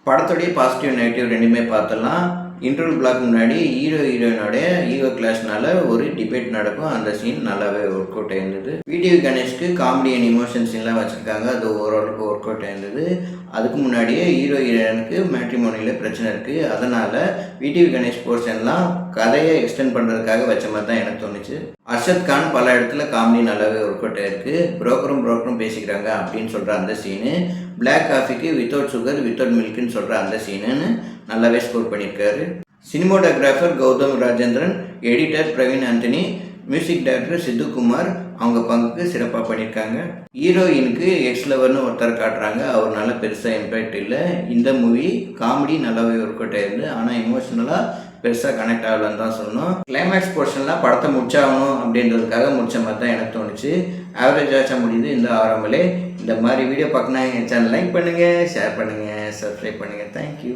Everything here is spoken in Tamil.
படத்துடைய பாசிட்டிவ் நெகட்டிவ் ரெண்டுமே பார்த்தலாம். இன்டர்வல் பிளாக் முன்னாடி ஹீரோயினோடைய ஈகோ கிளாஷ்னால ஒரு டிபேட் நடக்கும். அந்த சீன் நல்லாவே ஒர்க் அவுட் ஆயிருந்தது. விடிவி கணேஷ்க்கு காமெடி அண்ட் இமோஷன் சீன்லாம் வச்சுருக்காங்க. அது ஓரளவுக்கு ஒர்க் அவுட் ஆயிருந்தது. அதுக்கு முன்னாடியே ஹீரோயினுக்கு மேட்ரிமோனியில் பிரச்சனை இருக்குது. அதனால் விடிவி கணேஷ் போர்ஷன்லாம் கதையை எக்ஸ்டெண்ட் பண்ணுறதுக்காக வச்ச மாதிரி தான் எனக்கு தோணுச்சு. அர்ஷத் கான் பல இடத்துல காமெடி நல்லாவே ஒர்க் அவுட் ஆயிருக்கு. புரோக்கரும் பேசிக்கிறாங்க அப்படின்னு சொல்கிற அந்த சீனு, பிளாக் காஃபிக்கு வித்தவுட் சுகர் வித்தவுட் மில்க்குன்னு சொல்கிற அந்த சீனுன்னு நல்லாவே ஸ்கோர் பண்ணியிருக்காரு. Cinematographer Gautham Rajendran, editor Praveen Antony, music director Sidhu Kumar அவங்க பங்குக்கு சிறப்பாக பண்ணியிருக்காங்க. ஹீரோயினுக்கு எக்ஸ் லவர்னு ஒருத்தர் காட்டுறாங்க. அவர் நல்ல பெருசாக இம்பேக்ட் இல்லை. இந்த மூவி காமெடி நல்லாவே ஒர்க் அவுட் ஆயிருந்து, ஆனால் இமோஷனலாக பெருசாக கனெக்ட் ஆகலன்னு தான் சொல்லணும். கிளைமேக்ஸ் போர்ஷன்லாம் படத்தை முடிச்சாகணும் அப்படின்றதுக்காக முடிச்ச மாதிரி தான் எனக்கு தோணுச்சு. ஆவரேஜாக முடியுது இந்த ஆரம்பலே. இந்த மாதிரி வீடியோ பார்க்கணும் என் சேனல் லைக் பண்ணுங்கள், ஷேர் பண்ணுங்கள், சப்ஸ்கிரைப் பண்ணுங்கள். தேங்க்யூ.